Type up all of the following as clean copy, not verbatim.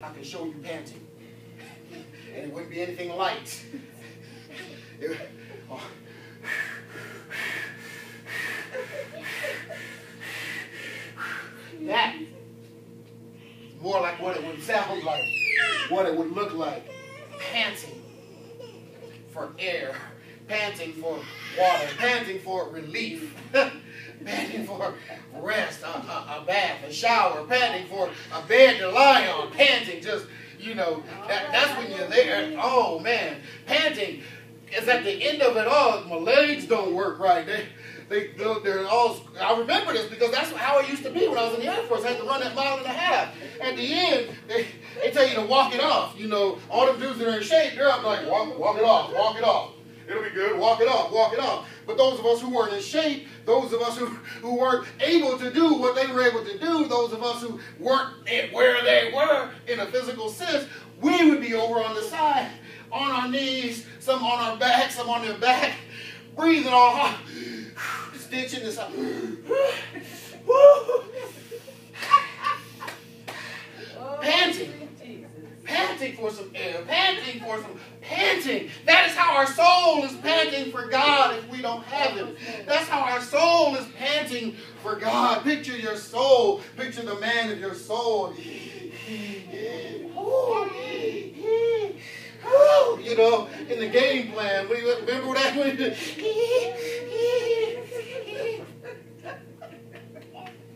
I can show you panting. And it wouldn't be anything light. That is more like what it would sound like, what it would look like. Panting for air, panting for water, panting for relief, panting for rest, a bath, a shower, panting for a bed to lie on, panting just, you know, that's when you're there. Oh man, panting is at the end of it all. My legs don't work right. They're all, I remember this because that's how it used to be when I was in the Air Force. I had to run that 1.5 miles. At the end, they tell you to walk it off. You know, all them dudes that are in shape, they're up like, walk it off, walk it off. It'll be good, walk it off, walk it off. But those of us who weren't in shape, those of us who weren't able to do what they were able to do, those of us who weren't where they were in a physical sense, we would be over on the side, on our knees, some on our back, some on their back, breathing all hot, stitching this up. Panting. Panting for some air, panting for some panting. That is how our soul is panting for God if we don't have Him. That's how our soul is panting for God. Picture your soul. Picture the man of your soul. You know, in the game plan. Remember that one?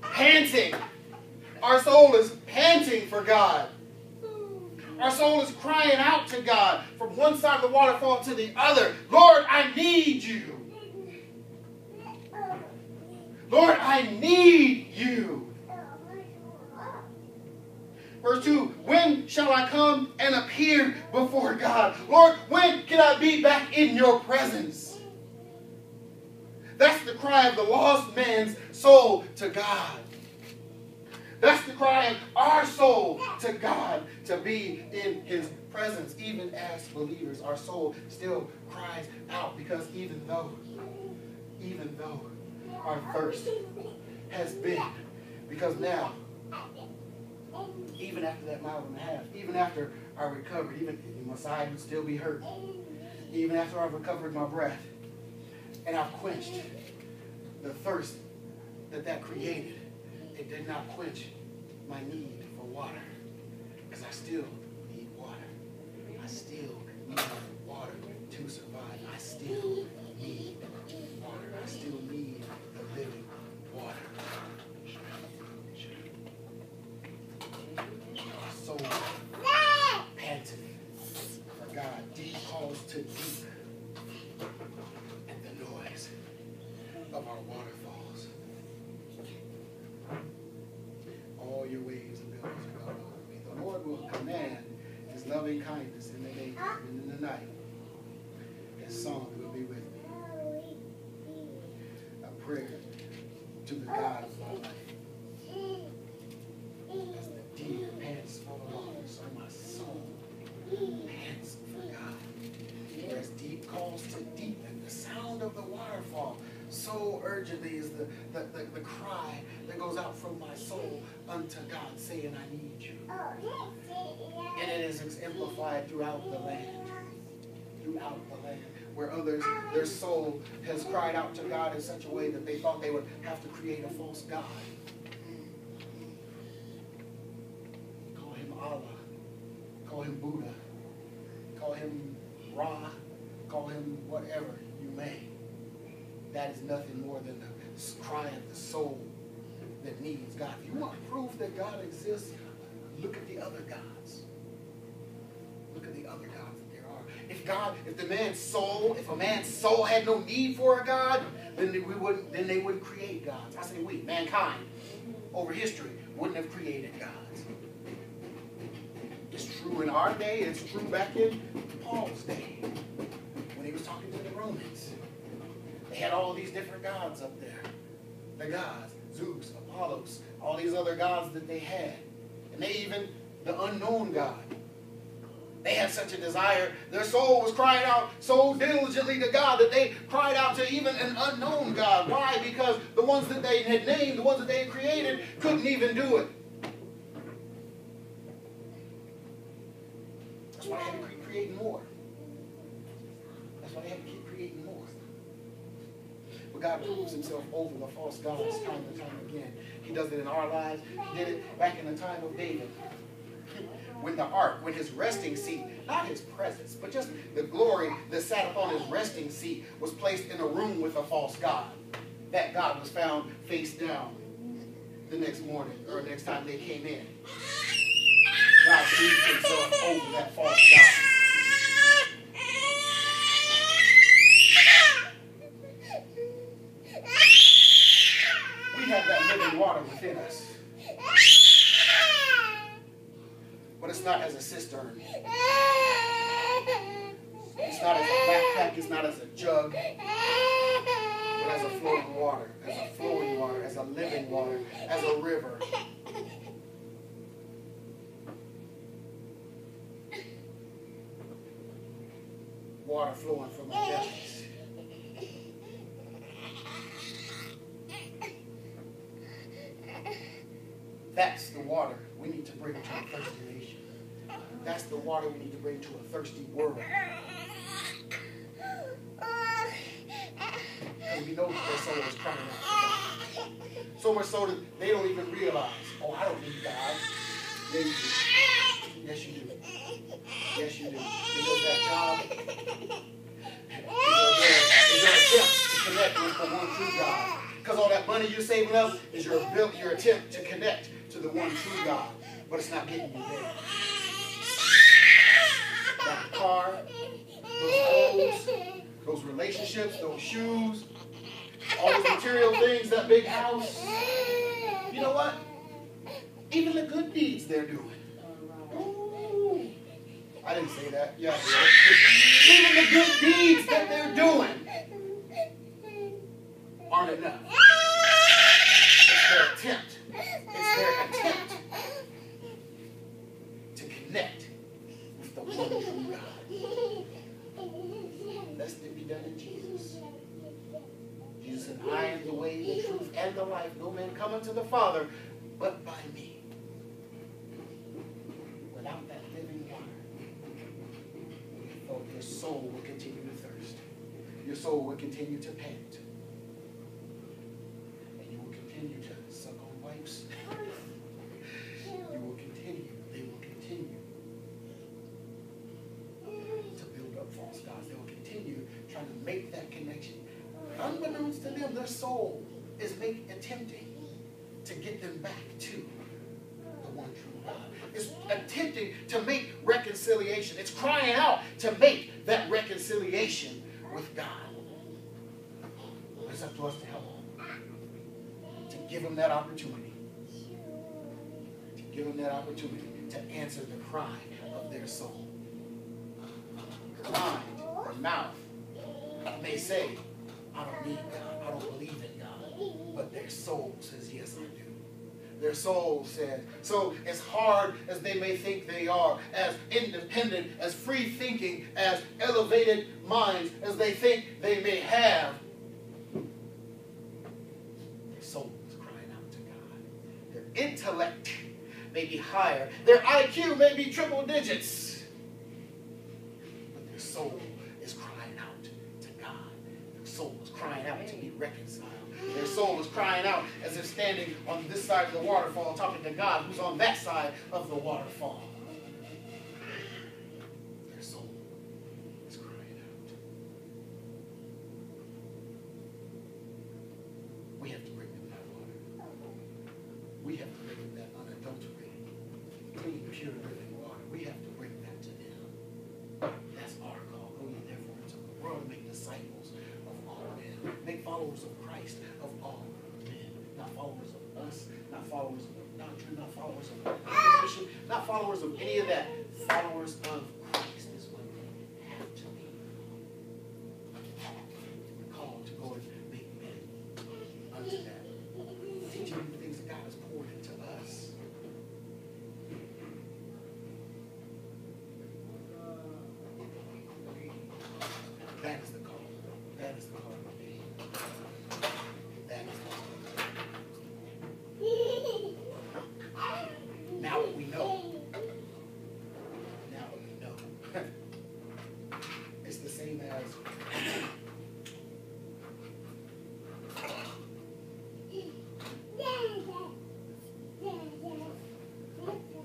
Panting. Our soul is panting for God. Our soul is crying out to God from one side of the waterfall to the other. Lord, I need you. Lord, I need you. Verse 2, when shall I come and appear before God? Lord, when can I be back in your presence? That's the cry of the lost man's soul to God. That's the cry of our soul to God, to be in His presence. Even as believers, our soul still cries out, because even though our thirst has been, because now, even after that 1.5 miles, even after I recovered, even my side would still be hurt, even after I've recovered my breath, and I've quenched the thirst that created, it did not quench my need for water, because I still need water. I still need water to survive. I still need water. I still need the living water. Our soul panting for God. Deep calls to deep, and the noise of our waterfalls. All your waves and billows are gone over me. The Lord will command His loving kindness in the day and in the night. His song will be with me. A prayer to the God of my life. As the deer pants for the water, so my soul pants for God. As deep calls to deep, and the sound of the waterfall so urgently is the cry that goes out from my soul unto God, saying, I need you. And it is exemplified throughout the land. Throughout the land. Where others, their soul has cried out to God in such a way that they thought they would have to create a false God. Call him Allah. Call him Buddha. Call him Ra. Call him whatever you may. That is nothing more than the cry of the soul that needs God. If you want proof that God exists, look at the other gods. Look at the other gods that there are. If a man's soul had no need for a God, then they wouldn't create gods. I say we, mankind, over history, wouldn't have created gods. It's true in our day. It's true back in Paul's day when he was talking to the Romans. They had all these different gods up there. The gods, Zeus, Apollos, all these other gods that they had. And they even, the unknown God. They had such a desire. Their soul was crying out so diligently to God that they cried out to even an unknown God. Why? Because the ones that they had named, the ones that they had created, couldn't even do it. That's why they had to keep creating more. That's why they had to keep creating more. But God proves himself over the false gods time and time again. He does it in our lives. He did it back in the time of David. When the ark, when his resting seat, not his presence, but just the glory that sat upon his resting seat was placed in a room with a false god. That god was found face down the next morning, or next time they came in. God proved himself over that false god. We have that living water within us. But it's not as a cistern. It's not as a backpack. It's not as a jug. But as a flowing water. As a flowing water. As a living water. As a river. Water flowing from our bellies. That's the water we need to bring to a thirsty nation. That's the water we need to bring to a thirsty world. Because we know that their soul is crying out for God. So much so that they don't even realize, oh, I don't need God. Yeah, you do. Yes, you do. Yes, you do. Because that job is your attempt to connect with the one true God. Because all that money you're saving up is your attempt to connect to the one true God. But it's not getting you there. That car, those clothes, those relationships, those shoes, all those material things, that big house. You know what? Even the good deeds they're doing. Ooh. I didn't say that. Yeah, even the good deeds that they're doing aren't enough. It's their attempt. It's their attempt to connect with the one true God. Let's be done in Jesus. Jesus said, I am the way, the truth, and the life. No man come unto the Father but by me. Without that living water, your soul will continue to thirst. Your soul will continue to pant. And you will continue to suck on wipes. You will continue, they will continue to build up false gods. They will continue trying to make that connection. Unbeknownst to them, their soul is attempting to get them back to the one true God. It's attempting to make reconciliation. It's crying out to make that reconciliation with God. It's up to us to help them. To give them that opportunity. To give them that opportunity to answer the cry of their soul. Their mind, their mouth may say, I don't need God. I don't believe in God. But their soul says, yes, I do. Their soul says, so as hard as they may think they are, as independent, as free-thinking, as elevated minds as they think they may have, their soul is crying out to God. Their intellect may be higher. Their IQ may be triple digits. But their soul is crying out to God. Their soul is crying out to be reconciled. Their soul is crying out as if standing on this side of the waterfall talking to God who's on that side of the waterfall. Their soul is crying out. We have to bring them that water. We have to bring them that unadulterated, clean, pure, living water. We have to bring that to them. That's our call. Go ye therefore into the world and make disciples of all men. Make followers of Christ of all men. Not followers of us, not followers of doctrine, not followers of denomination, not followers of any of that. Followers of Christ is what we have to be. We're called to go and make men unto that. Teaching them the things that God has poured into us. That is the call. That is the call. That is the call. Now that we know. Now that we know. It's the same as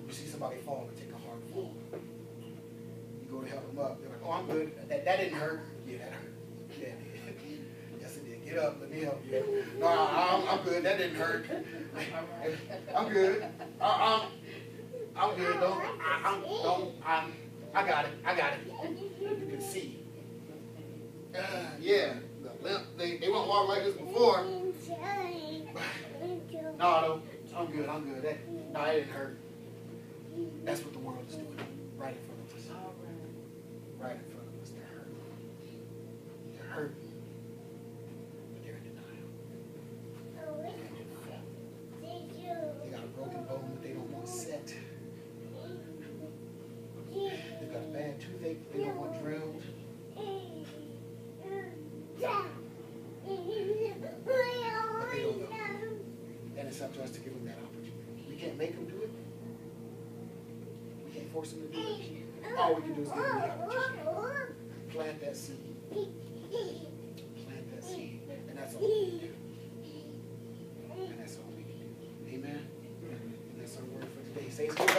you see somebody fall and take a hard fall. You go to help them up. They're like, oh, I'm good. That didn't hurt. Yeah, that hurt. Yeah, it did. Yes, it did. Get up. Let me help you. No, I'm good. That didn't hurt. I'm good. I'm good. I got it. I got it. You can see. Yeah, the limp. They won't walk like this before. No, I'm good. I'm good. No, it didn't hurt. That's what the world is doing right in front of us. Right in front of us. They're hurting. They're hurting. But they're in denial. They got a broken bone that they don't want set. They've got a bad toothache that they don't want drilled. But they don't know. And it's up to us to give them that opportunity. We can't make them do it. We can't force them to do it. All we can do is give them the opportunity. Plant that seed. Plant that seed. And that's all we can do. And that's all we can do. Amen? And that's our word for today. Say it's good.